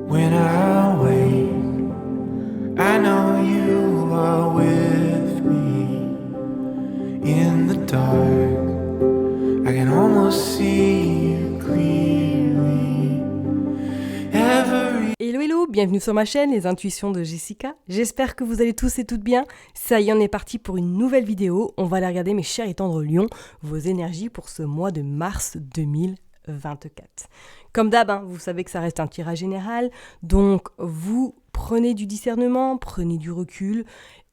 When I wake, I know you are with me. In the dark, I can almost see you clearly. Hello hello, bienvenue sur ma chaîne Les Intuitions de Jessica. J'espère que vous allez tous et toutes bien. Ça y est, on est parti pour une nouvelle vidéo. On va aller regarder, mes chers et tendres lions, vos énergies pour ce mois de mars 2024. Comme d'hab, vous savez que ça reste un tirage général, donc vous prenez du discernement, prenez du recul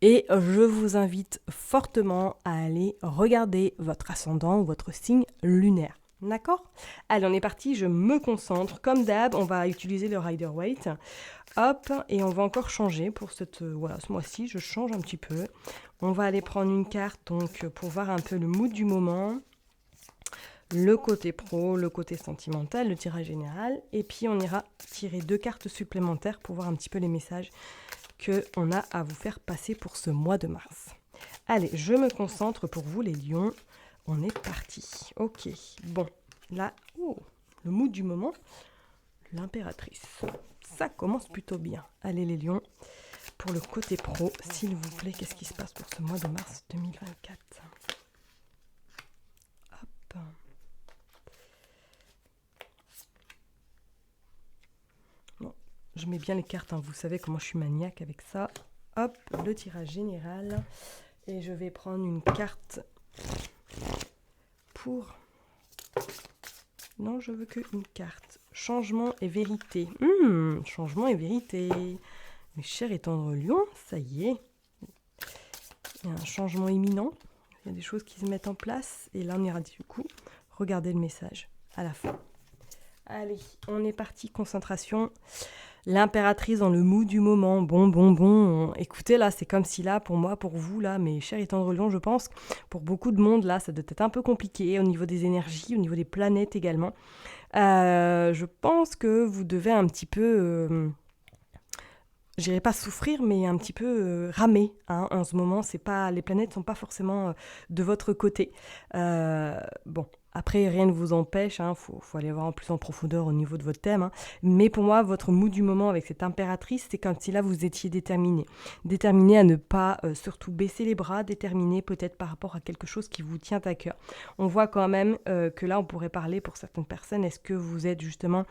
et je vous invite fortement à aller regarder votre ascendant ou votre signe lunaire. D'accord ? Allez, on est parti, je me concentre. Comme d'hab, on va utiliser le Rider-Waite. Hop, et on va encore changer pour ce mois-ci, je change un petit peu. On va aller prendre une carte donc pour voir un peu le mood du moment, le côté pro, le côté sentimental, le tirage général. Et puis on ira tirer 2 cartes supplémentaires pour voir un petit peu les messages qu'on a à vous faire passer pour ce mois de mars. Allez, je me concentre pour vous les lions. On est parti. Ok, bon, là, le mood du moment, l'impératrice. Ça commence plutôt bien. Allez les lions, pour le côté pro, s'il vous plaît, qu'est-ce qui se passe pour ce mois de mars 2024 ? Hop. Bon, je mets bien les cartes, vous savez comment je suis maniaque avec ça. Hop, le tirage général. Et je vais prendre une carte... Non, je veux qu'une carte. Changement et vérité. Changement et vérité. Mes chers et tendres lions, ça y est. Il y a un changement imminent. Il y a des choses qui se mettent en place. Et là, on ira du coup regarder le message à la fin. Allez, on est parti. Concentration. L'impératrice dans le mood du moment. Bon. Écoutez, là, c'est comme si là, pour moi, pour vous, là, mes chers et tendres lions, je pense, pour beaucoup de monde, là, ça doit être un peu compliqué au niveau des énergies, au niveau des planètes également. Je pense que vous devez un petit peu... je dirais pas souffrir, mais un petit peu ramer. En ce moment, les planètes ne sont pas forcément de votre côté. Bon, après, rien ne vous empêche. Faut aller voir en plus en profondeur au niveau de votre thème. Mais pour moi, votre mood du moment avec cette impératrice, c'est comme si là, vous étiez déterminé. Déterminé à ne pas surtout baisser les bras, déterminé peut-être par rapport à quelque chose qui vous tient à cœur. On voit quand même que là, on pourrait parler pour certaines personnes. Est-ce que vous êtes justement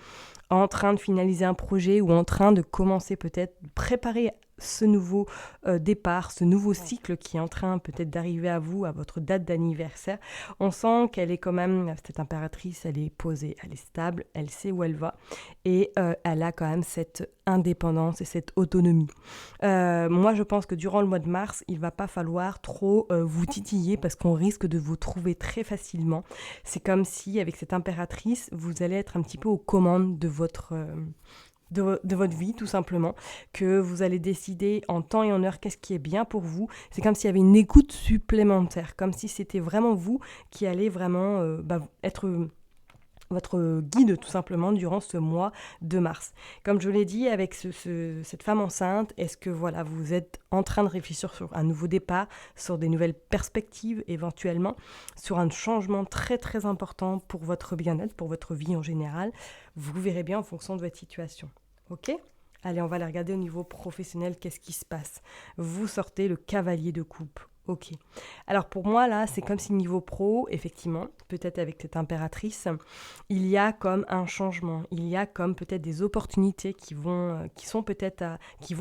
en train de finaliser un projet ou en train de commencer peut-être, préparer ce nouveau départ, ce nouveau cycle qui est en train peut-être d'arriver à vous, à votre date d'anniversaire. On sent qu'elle est quand même, cette impératrice, elle est posée, elle est stable, elle sait où elle va et elle a quand même cette indépendance et cette autonomie. Moi, je pense que durant le mois de mars, il ne va pas falloir trop vous titiller parce qu'on risque de vous trouver très facilement. C'est comme si, avec cette impératrice, vous allez être un petit peu aux commandes de votre vie, tout simplement, que vous allez décider en temps et en heure qu'est-ce qui est bien pour vous. C'est comme s'il y avait une écoute supplémentaire, comme si c'était vraiment vous qui allez vraiment être votre guide tout simplement durant ce mois de mars. Comme je l'ai dit, avec cette femme enceinte, est-ce que voilà, vous êtes en train de réfléchir sur un nouveau départ, sur des nouvelles perspectives éventuellement, sur un changement très très important pour votre bien-être, pour votre vie en général. Vous verrez bien en fonction de votre situation. Ok ? Allez, on va aller regarder au niveau professionnel qu'est-ce qui se passe. Vous sortez le cavalier de coupe. Ok. Alors pour moi, là, c'est comme si niveau pro, effectivement, peut-être avec cette impératrice, il y a comme un changement. Il y a comme peut-être des opportunités qui vont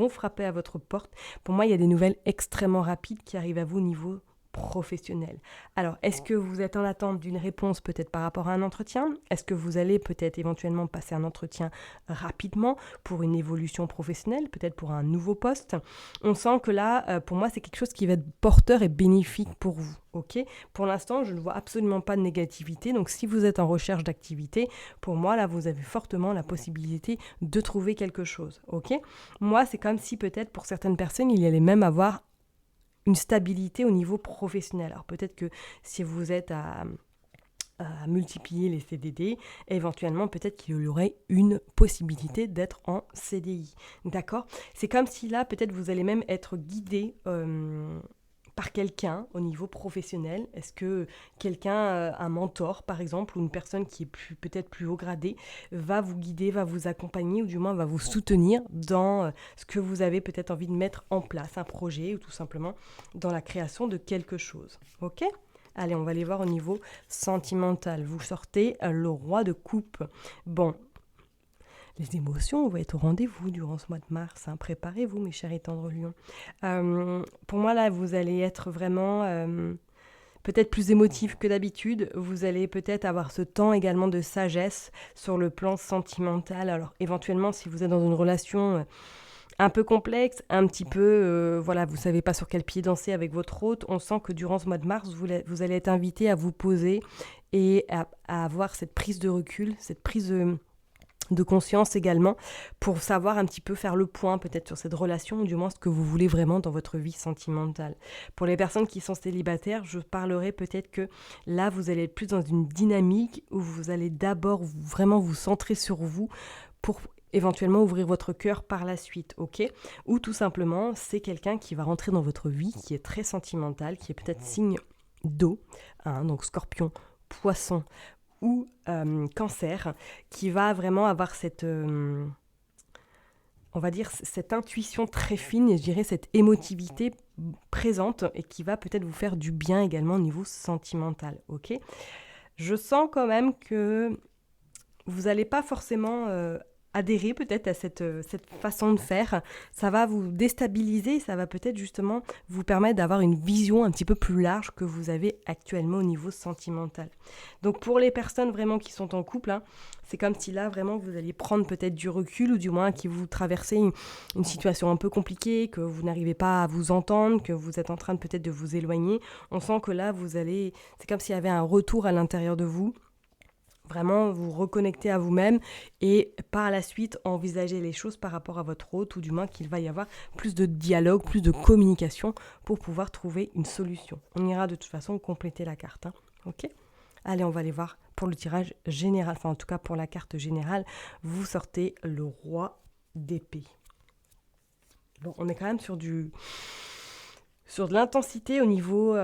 frapper à votre porte. Pour moi, il y a des nouvelles extrêmement rapides qui arrivent à vous au niveau professionnel. Alors, est-ce que vous êtes en attente d'une réponse peut-être par rapport à un entretien ? Est-ce que vous allez peut-être éventuellement passer un entretien rapidement pour une évolution professionnelle, peut-être pour un nouveau poste ? On sent que là, pour moi, c'est quelque chose qui va être porteur et bénéfique pour vous. Ok ? Pour l'instant, je ne vois absolument pas de négativité. Donc, si vous êtes en recherche d'activité, pour moi, là, vous avez fortement la possibilité de trouver quelque chose. Ok ? Moi, c'est comme si peut-être pour certaines personnes, il y allait même avoir une stabilité au niveau professionnel. Alors peut-être que si vous êtes à multiplier les CDD, éventuellement peut-être qu'il y aurait une possibilité d'être en CDI. D'accord ? C'est comme si là, peut-être vous allez même être guidé par quelqu'un au niveau professionnel. Est-ce que quelqu'un, un mentor par exemple, ou une personne qui est peut-être plus haut gradé, va vous guider, va vous accompagner, ou du moins va vous soutenir dans ce que vous avez peut-être envie de mettre en place, un projet, ou tout simplement dans la création de quelque chose. Ok ? Allez, on va aller voir au niveau sentimental. Vous sortez le roi de coupe. Bon, les émotions vont être au rendez-vous durant ce mois de mars. Hein. Préparez-vous, mes chers et tendres lions. Pour moi, là, vous allez être vraiment peut-être plus émotif que d'habitude. Vous allez peut-être avoir ce temps également de sagesse sur le plan sentimental. Alors, éventuellement, si vous êtes dans une relation un peu complexe, un petit peu, voilà, vous ne savez pas sur quel pied danser avec votre hôte, on sent que durant ce mois de mars, vous allez être invité à vous poser et à avoir cette prise de recul, cette prise de conscience également, pour savoir un petit peu faire le point peut-être sur cette relation, ou du moins ce que vous voulez vraiment dans votre vie sentimentale. Pour les personnes qui sont célibataires, je parlerai peut-être que là, vous allez être plus dans une dynamique où vous allez d'abord vraiment vous centrer sur vous pour éventuellement ouvrir votre cœur par la suite, ok ? Ou tout simplement, c'est quelqu'un qui va rentrer dans votre vie, qui est très sentimental, qui est peut-être signe d'eau, hein, donc scorpion, poisson ou cancer, qui va vraiment avoir cette, on va dire, cette intuition très fine, et je dirais cette émotivité présente, et qui va peut-être vous faire du bien également au niveau sentimental, ok ? Je sens quand même que vous n'allez pas forcément adhérer peut-être à cette façon de faire. Ça va vous déstabiliser, ça va peut-être justement vous permettre d'avoir une vision un petit peu plus large que vous avez actuellement au niveau sentimental. Donc pour les personnes vraiment qui sont en couple, hein, c'est comme si là vraiment vous alliez prendre peut-être du recul, ou du moins qui vous traversez une situation un peu compliquée, que vous n'arrivez pas à vous entendre, que vous êtes en train de peut-être de vous éloigner. On sent que là c'est comme s'il y avait un retour à l'intérieur de vous. Vraiment vous reconnecter à vous-même, et par la suite envisager les choses par rapport à votre hôte, ou du moins qu'il va y avoir plus de dialogue, plus de communication pour pouvoir trouver une solution. On ira de toute façon compléter la carte, hein. Ok ? Allez, on va aller voir pour le tirage général, enfin en tout cas pour la carte générale, vous sortez le roi d'épée. Bon, on est quand même sur de l'intensité au niveau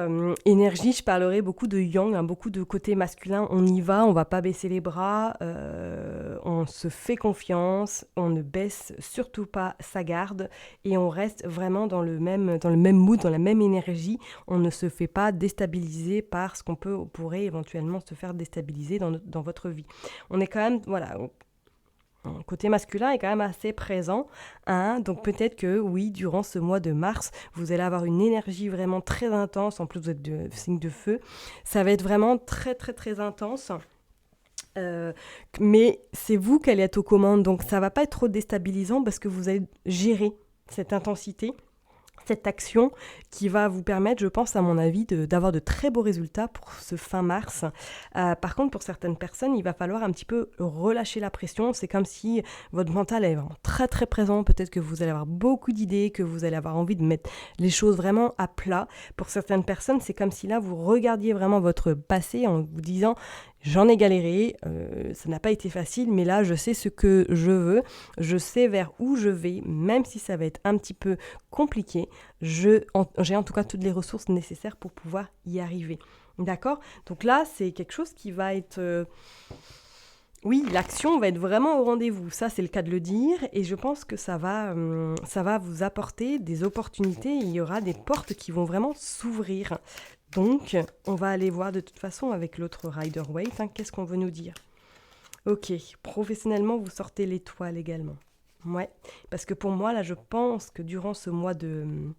énergie. Je parlerai beaucoup de yang, hein, beaucoup de côté masculin. On y va, on ne va pas baisser les bras, on se fait confiance, on ne baisse surtout pas sa garde, et on reste vraiment dans le même mood, dans la même énergie. On ne se fait pas déstabiliser par ce qu'on pourrait éventuellement se faire déstabiliser dans votre vie. On est quand même, voilà... Côté masculin est quand même assez présent, hein, donc peut-être que oui, durant ce mois de mars, vous allez avoir une énergie vraiment très intense. En plus vous êtes de signe de feu, ça va être vraiment très très très intense, mais c'est vous qui allez être aux commandes, donc ça va pas être trop déstabilisant, parce que vous allez gérer cette intensité, cette action qui va vous permettre, je pense à mon avis, d'avoir de très beaux résultats pour ce fin mars. Par contre, pour certaines personnes, il va falloir un petit peu relâcher la pression. C'est comme si votre mental est vraiment très très présent. Peut-être que vous allez avoir beaucoup d'idées, que vous allez avoir envie de mettre les choses vraiment à plat. Pour certaines personnes, c'est comme si là, vous regardiez vraiment votre passé en vous disant... J'en ai galéré, ça n'a pas été facile, mais là, je sais ce que je veux, je sais vers où je vais, même si ça va être un petit peu compliqué. J'ai en tout cas toutes les ressources nécessaires pour pouvoir y arriver. D'accord ? Donc là, c'est quelque chose qui va être... Oui, l'action va être vraiment au rendez-vous, ça c'est le cas de le dire, et je pense que ça va vous apporter des opportunités, il y aura des portes qui vont vraiment s'ouvrir. Donc, on va aller voir de toute façon avec l'autre Rider-Waite, hein, qu'est-ce qu'on veut nous dire. Ok, professionnellement, vous sortez l'étoile également. Ouais, parce que pour moi, là, je pense que durant ce mois de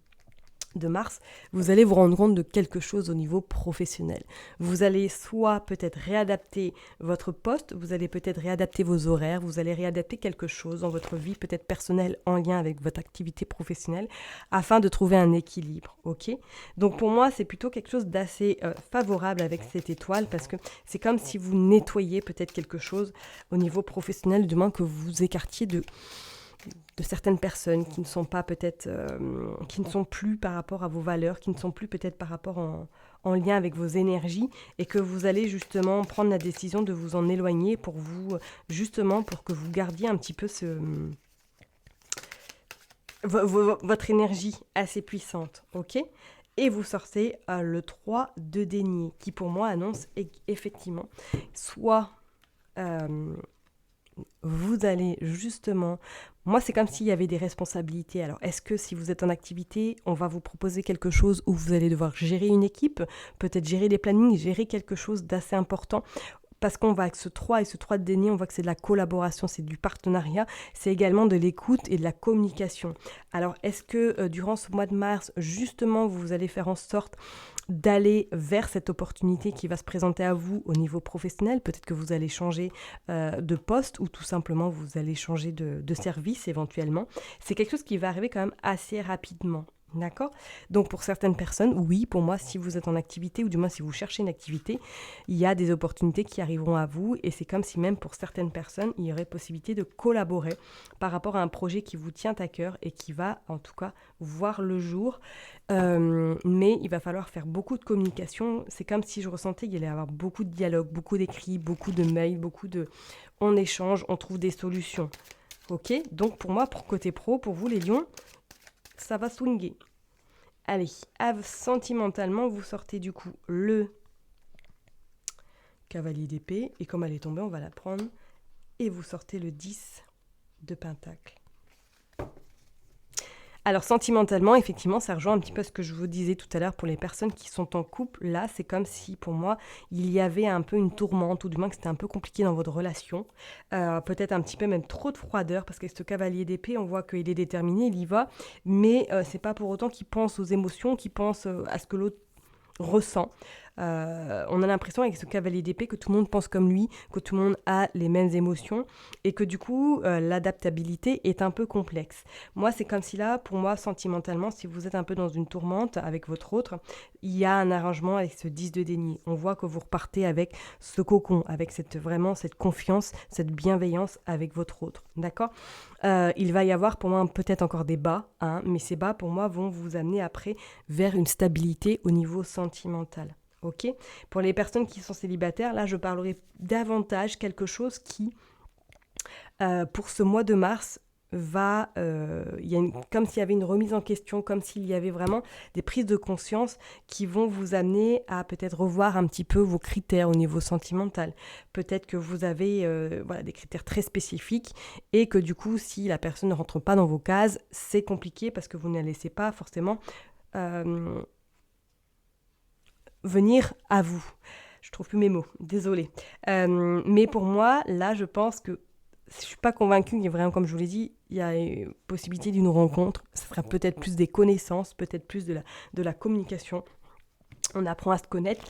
mars, vous allez vous rendre compte de quelque chose au niveau professionnel. Vous allez soit peut-être réadapter votre poste, vous allez peut-être réadapter vos horaires, vous allez réadapter quelque chose dans votre vie peut-être personnelle en lien avec votre activité professionnelle, afin de trouver un équilibre, ok ? Donc pour moi, c'est plutôt quelque chose d'assez favorable avec cette étoile, parce que c'est comme si vous nettoyiez peut-être quelque chose au niveau professionnel, du moins que vous vous écartiez de certaines personnes qui ne sont pas peut-être, qui ne sont plus par rapport à vos valeurs, qui ne sont plus peut-être par rapport en lien avec vos énergies, et que vous allez justement prendre la décision de vous en éloigner pour vous, justement pour que vous gardiez un petit peu votre énergie assez puissante, ok ? Et vous sortez le 3 de denier, qui pour moi annonce effectivement soit vous allez justement... Moi, c'est comme s'il y avait des responsabilités. Alors, est-ce que si vous êtes en activité, on va vous proposer quelque chose où vous allez devoir gérer une équipe, peut-être gérer les plannings, gérer quelque chose d'assez important, parce qu'on va avec ce 3 et ce 3 de déni, on voit que c'est de la collaboration, c'est du partenariat, c'est également de l'écoute et de la communication. Alors, est-ce que durant ce mois de mars, justement, vous allez faire en sorte d'aller vers cette opportunité qui va se présenter à vous au niveau professionnel? Peut-être que vous allez changer de poste ou tout simplement vous allez changer de service éventuellement. C'est quelque chose qui va arriver quand même assez rapidement. D'accord? Donc pour certaines personnes, oui, pour moi, si vous êtes en activité ou du moins si vous cherchez une activité, il y a des opportunités qui arriveront à vous et c'est comme si même pour certaines personnes, il y aurait possibilité de collaborer par rapport à un projet qui vous tient à cœur et qui va en tout cas voir le jour. Mais il va falloir faire beaucoup de communication. C'est comme si je ressentais qu'il allait y avoir beaucoup de dialogue, beaucoup d'écrits, beaucoup de mails, beaucoup de... On échange, on trouve des solutions. Ok? Donc pour moi, pour côté pro, pour vous les lions, ça va swinguer. Allez, sentimentalement, vous sortez du coup le cavalier d'épée. Et comme elle est tombée, on va la prendre. Et vous sortez le 10 de pentacle. Alors sentimentalement, effectivement, ça rejoint un petit peu ce que je vous disais tout à l'heure pour les personnes qui sont en couple. Là, c'est comme si, pour moi, il y avait un peu une tourmente, ou du moins que c'était un peu compliqué dans votre relation. Peut-être un petit peu même trop de froideur, parce que ce cavalier d'épée, on voit qu'il est déterminé, il y va, mais c'est pas pour autant qu'il pense aux émotions, qu'il pense à ce que l'autre ressent. On a l'impression avec ce cavalier d'épée que tout le monde pense comme lui, que tout le monde a les mêmes émotions et que du coup l'adaptabilité est un peu complexe. Moi c'est comme si là, pour moi sentimentalement, si vous êtes un peu dans une tourmente avec votre autre, il y a un arrangement avec ce 10 de déni. On voit que vous repartez avec ce cocon, avec vraiment cette confiance, cette bienveillance avec votre autre, d'accord? Il va y avoir pour moi peut-être encore des bas, mais ces bas pour moi vont vous amener après vers une stabilité au niveau sentimental. Ok. Pour les personnes qui sont célibataires, là je parlerai davantage quelque chose qui, pour ce mois de mars, comme s'il y avait une remise en question, comme s'il y avait vraiment des prises de conscience qui vont vous amener à peut-être revoir un petit peu vos critères au niveau sentimental. Peut-être que vous avez des critères très spécifiques et que du coup, si la personne ne rentre pas dans vos cases, c'est compliqué parce que vous ne la laissez pas forcément venir à vous. Je trouve plus mes mots, désolée. Mais pour moi, là, je pense que je suis pas convaincue qu'il y ait vraiment, comme je vous l'ai dit, il y a une possibilité d'une rencontre. Ce sera peut-être plus des connaissances, peut-être plus de la communication. On apprend à se connaître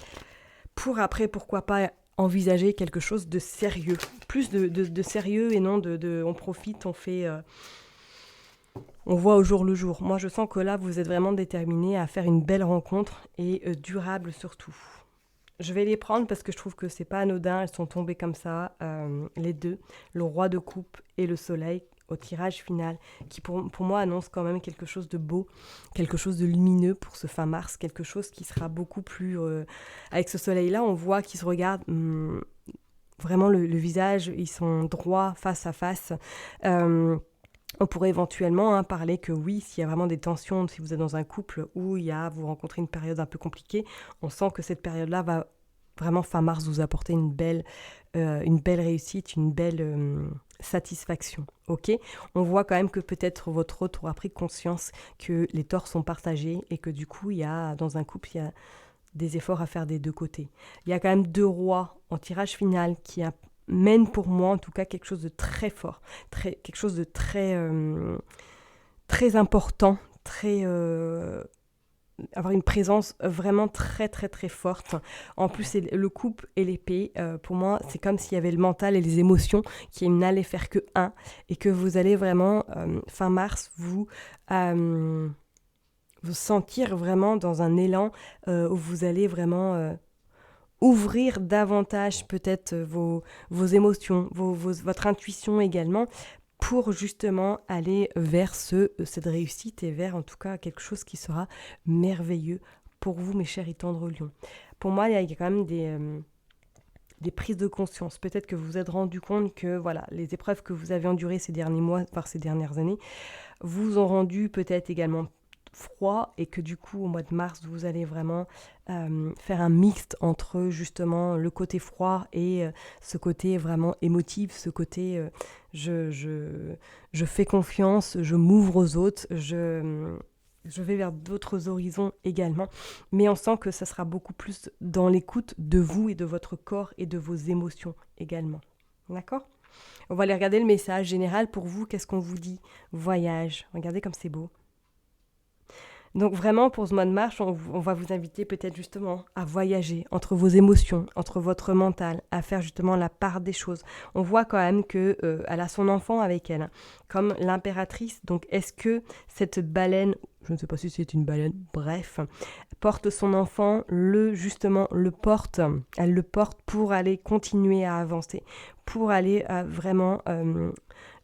pour après, pourquoi pas, envisager quelque chose de sérieux. Plus de sérieux et non on profite, on fait... on voit au jour le jour. Moi, je sens que là, vous êtes vraiment déterminé à faire une belle rencontre et durable surtout. Je vais les prendre parce que je trouve que c'est pas anodin. Elles sont tombées comme ça, les deux, le roi de coupe et le soleil au tirage final, qui pour moi annonce quand même quelque chose de beau, quelque chose de lumineux pour ce fin mars, quelque chose qui sera beaucoup plus... avec ce soleil-là, on voit qu'ils se regardent... vraiment le visage, ils sont droits face à face. On pourrait éventuellement parler que oui, s'il y a vraiment des tensions, si vous êtes dans un couple où vous rencontrez une période un peu compliquée, on sent que cette période-là va vraiment fin mars vous apporter une belle réussite, une belle satisfaction. Ok ? On voit quand même que peut-être votre autre aura pris conscience que les torts sont partagés et que du coup, dans un couple, il y a des efforts à faire des deux côtés. Il y a quand même 2 rois en tirage final qui mène pour moi en tout cas quelque chose de très fort, quelque chose de très, très important, avoir une présence vraiment très très très forte. En plus, c'est le couple et l'épée. Pour moi, c'est comme s'il y avait le mental et les émotions qui n'allaient faire que un et que vous allez vraiment, fin mars, vous sentir vraiment dans un élan où vous allez vraiment... ouvrir davantage peut-être vos émotions, votre intuition également, pour justement aller vers cette réussite et vers en tout cas quelque chose qui sera merveilleux pour vous, mes chers et tendres lions. Pour moi, il y a quand même des prises de conscience. Peut-être que vous vous êtes rendu compte que voilà, les épreuves que vous avez endurées ces derniers mois, voire ces dernières années, vous ont rendu peut-être également froid et que du coup au mois de mars vous allez vraiment faire un mixte entre justement le côté froid et ce côté vraiment émotif, ce côté je fais confiance, je m'ouvre aux autres, je vais vers d'autres horizons également, mais on sent que ça sera beaucoup plus dans l'écoute de vous et de votre corps et de vos émotions également. D'accord ? On va aller regarder le message général pour vous. Qu'est-ce qu'on vous dit ? Voyage. Regardez comme c'est beau. Donc vraiment, pour ce mois de mars, on va vous inviter peut-être justement à voyager entre vos émotions, entre votre mental, à faire justement la part des choses. On voit quand même qu'elle a son enfant avec elle, comme l'impératrice. Donc est-ce que cette baleine, je ne sais pas si c'est une baleine, bref, porte son enfant, elle le porte pour aller continuer à avancer, pour aller vraiment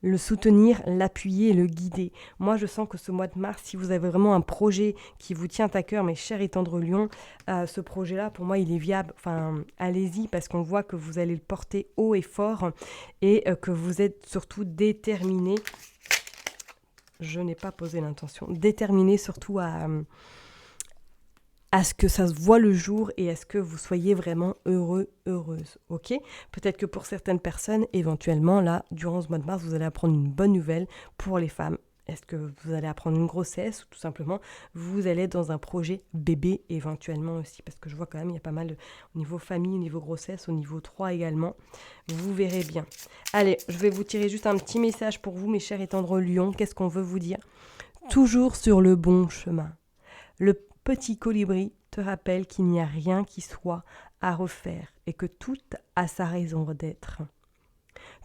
le soutenir, l'appuyer et le guider. Moi, je sens que ce mois de mars, si vous avez vraiment un projet qui vous tient à cœur, mes chers et tendres lions, ce projet-là, pour moi, il est viable. Enfin, allez-y, parce qu'on voit que vous allez le porter haut et fort et que vous êtes surtout déterminé. Je n'ai pas posé l'intention. Déterminé surtout à ce que ça se voit le jour et à ce que vous soyez vraiment heureux, heureuse, ok ? Peut-être que pour certaines personnes, éventuellement, là, durant ce mois de mars, vous allez apprendre une bonne nouvelle pour les femmes. Est-ce que vous allez apprendre une grossesse ou tout simplement, vous allez être dans un projet bébé éventuellement aussi, parce que je vois quand même, il y a pas mal au niveau famille, au niveau grossesse, au niveau 3 également. Vous verrez bien. Allez, je vais vous tirer juste un petit message pour vous, mes chers et tendres lions. Qu'est-ce qu'on veut vous dire ? Toujours sur le bon chemin. Le petit colibri te rappelle qu'il n'y a rien qui soit à refaire et que tout a sa raison d'être.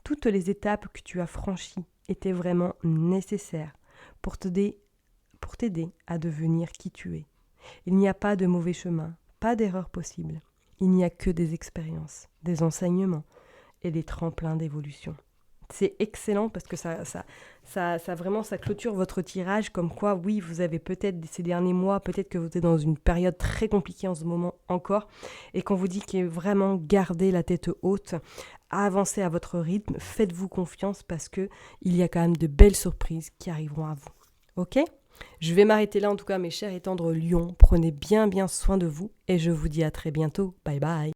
Toutes les étapes que tu as franchies étaient vraiment nécessaires pour t'aider à devenir qui tu es. Il n'y a pas de mauvais chemin, pas d'erreur possible. Il n'y a que des expériences, des enseignements et des tremplins d'évolution. C'est excellent parce que ça clôture votre tirage comme quoi, oui, vous avez peut-être ces derniers mois, peut-être que vous êtes dans une période très compliquée en ce moment encore et qu'on vous dit qu'il est vraiment garder la tête haute, avancez à votre rythme, faites-vous confiance parce qu'il y a quand même de belles surprises qui arriveront à vous. Ok ? Je vais m'arrêter là en tout cas, mes chers et tendres lions. Prenez bien soin de vous et je vous dis à très bientôt. Bye bye.